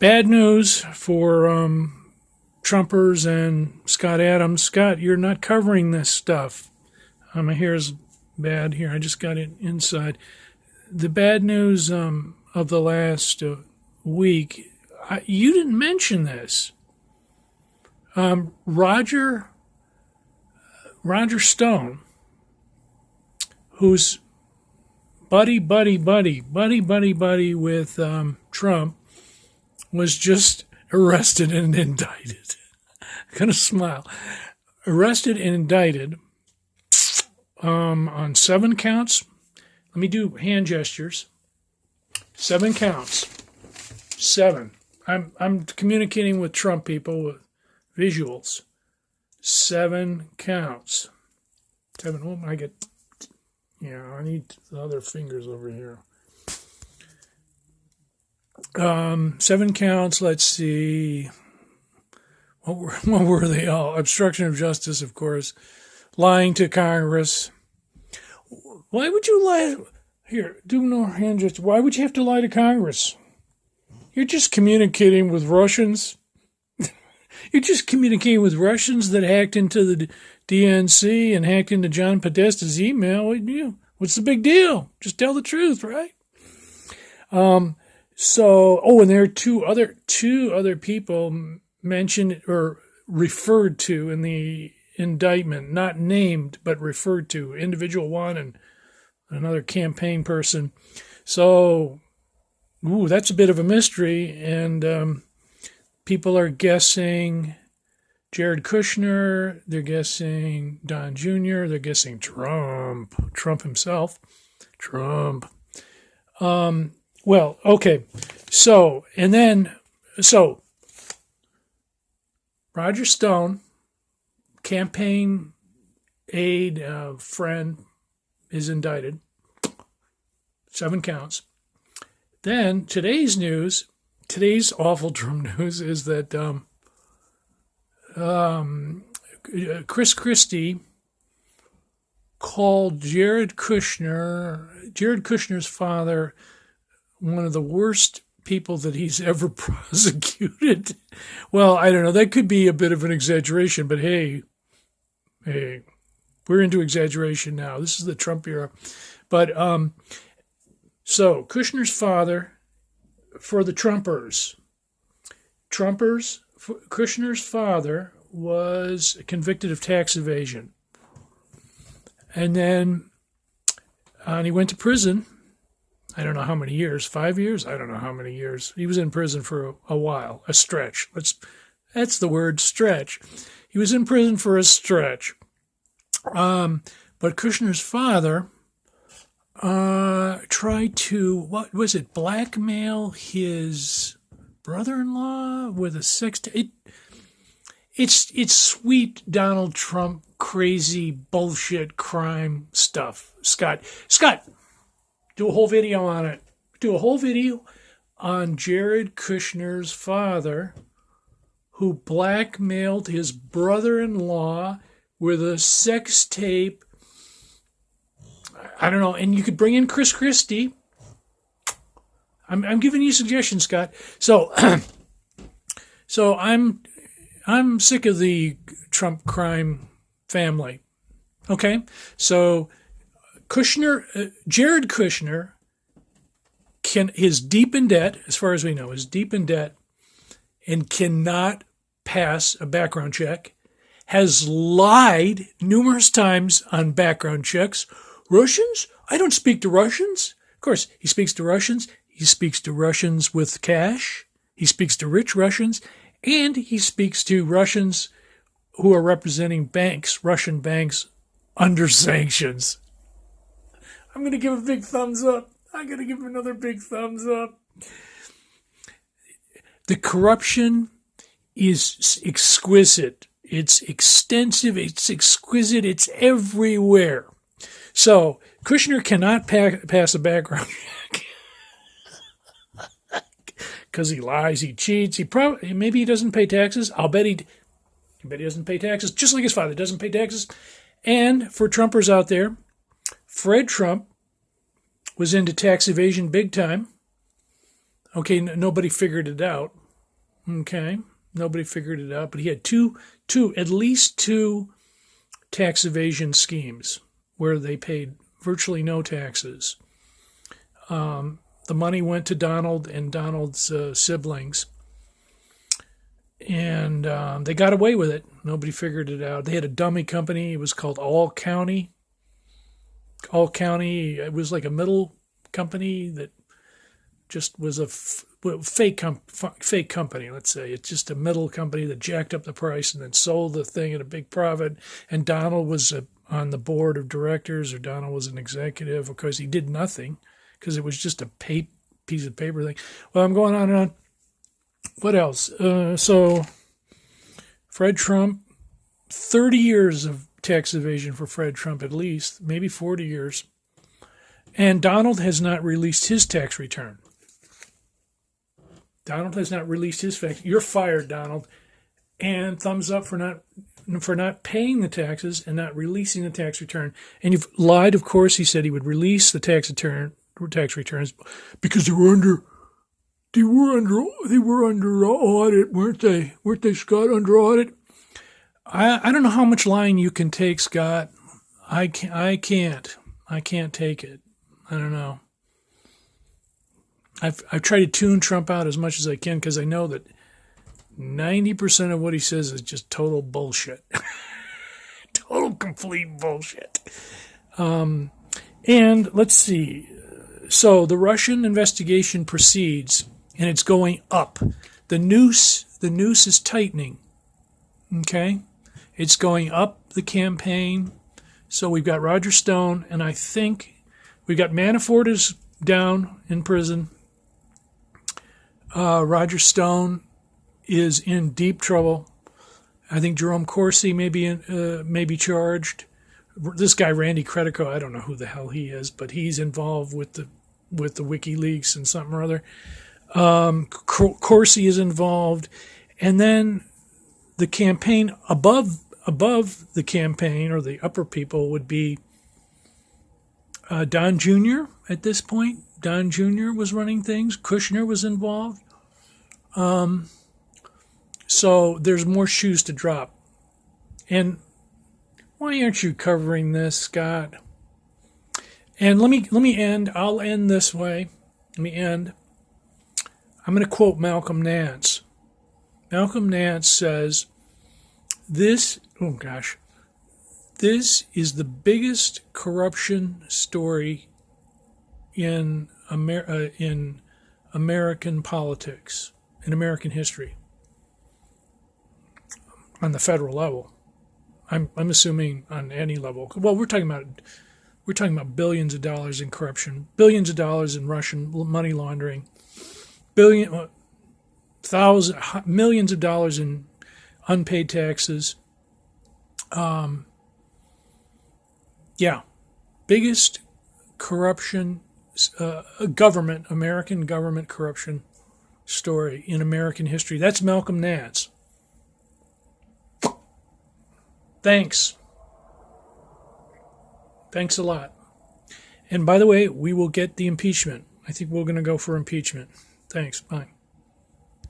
Bad news for Trumpers and Scott Adams. Scott, you're not covering this stuff. My hair's bad here. I just got it inside. The bad news of the last week, you didn't mention this. Roger Stone, who's buddy with Trump, was just arrested and indicted. I'm going to smile. Arrested and indicted on 7 counts. Let me do hand gestures. 7 counts. 7. I'm communicating with Trump people with visuals. 7 counts. 7. Oh, I get. Yeah, I need the other fingers over here. 7 counts. Let's see. What were they all? Obstruction of justice, of course. Lying to Congress. Why would you lie? Here, do no hand gestures. Why would you have to lie to Congress? You're just communicating with Russians. You're just communicating with Russians that hacked into the DNC and hacked into John Podesta's email. What's the big deal? Just tell the truth, right? And there are two other people mentioned or referred to in the indictment, not named, but referred to. Individual one and another campaign person. So, that's a bit of a mystery, and people are guessing Jared Kushner, they're guessing Don Jr., they're guessing Trump himself. Well, okay. So Roger Stone, campaign aide, friend, is indicted. 7 counts. Then today's awful Trump news is that Chris Christie called Jared Kushner's father, one of the worst people that he's ever prosecuted. Well, I don't know. That could be a bit of an exaggeration, but hey, we're into exaggeration now. This is the Trump era. But so Kushner's father, for the Trumpers, Kushner's father was convicted of tax evasion. And then he went to prison. I don't know how many years, 5 years? I don't know how many years. He was in prison for a while, a stretch. That's the word, stretch. He was in prison for a stretch. But Kushner's father tried to, blackmail his brother-in-law with a sex tape. It's sweet Donald Trump crazy bullshit crime stuff. Scott, do a whole video on it. Do a whole video on Jared Kushner's father, who blackmailed his brother-in-law with a sex tape. I don't know. And you could bring in Chris Christie. I'm giving you suggestions, Scott. So I'm sick of the Trump crime family. Okay? So Jared Kushner is deep in debt, as far as we know, is deep in debt and cannot pass a background check, has lied numerous times on background checks. Russians? I don't speak to Russians. Of course, he speaks to Russians. He speaks to Russians with cash. He speaks to rich Russians. And he speaks to Russians who are representing banks, Russian banks, under sanctions. I'm going to give a big thumbs up. I'm going to give him another big thumbs up. The corruption is exquisite. It's extensive. It's exquisite. It's everywhere. So Kushner cannot pass a background check because he lies, he cheats. Maybe he doesn't pay taxes. I bet he doesn't pay taxes, just like his father doesn't pay taxes. And for Trumpers out there, Fred Trump was into tax evasion big time. Okay, nobody figured it out. Okay, nobody figured it out, but he had at least two tax evasion schemes where they paid virtually no taxes. The money went to Donald and Donald's siblings, and they got away with it. Nobody figured it out. They had a dummy company. It was called All County. All County. It was like a middle company that just was a fake company. Let's say it's just a middle company that jacked up the price and then sold the thing at a big profit. And Donald was on the board of directors, or Donald was an executive. Of course, he did nothing because it was just a piece of paper thing. Well, I'm going on and on. What else? So Fred Trump, 30 years of tax evasion for Fred Trump, at least, maybe 40 years. And Donald has not released his tax return. Donald has not released his fact. You're fired, Donald. And thumbs up for not paying the taxes and not releasing the tax return. And you've lied, of course. He said he would release the tax returns because they were under audit, weren't they? Weren't they, Scott, under audit? I don't know how much lying you can take, Scott. I can't take it. I don't know. I've tried to tune Trump out as much as I can because I know that 90% of what he says is just total bullshit. Total complete bullshit. And let's see. So the Russian investigation proceeds, and it's going up. The noose is tightening. Okay? It's going up the campaign. So we've got Roger Stone, and I think we've got Manafort is down in prison. Roger Stone is in deep trouble. I think Jerome Corsi may be charged. This guy Randy Credico, I don't know who the hell he is, but he's involved with the WikiLeaks and something or other. Corsi is involved, and then the campaign above the campaign, or the upper people, would be Don Jr. At this point, Don Jr. was running things. Kushner was involved. So there's more shoes to drop. And why aren't you covering this, Scott? And let me end. I'll end this way. Let me end. I'm going to quote Malcolm Nance. Malcolm Nance says, this is the biggest corruption story in American politics, in American history, on the federal level. I'm assuming on any level. Well, we're talking about billions of dollars in corruption, billions of dollars in Russian money laundering, millions of dollars in unpaid taxes. Biggest corruption, American government corruption story in American history. That's Malcolm Nance. Thanks a lot. And by the way, we will get the impeachment. I think we're going to go for impeachment. Thanks. Bye.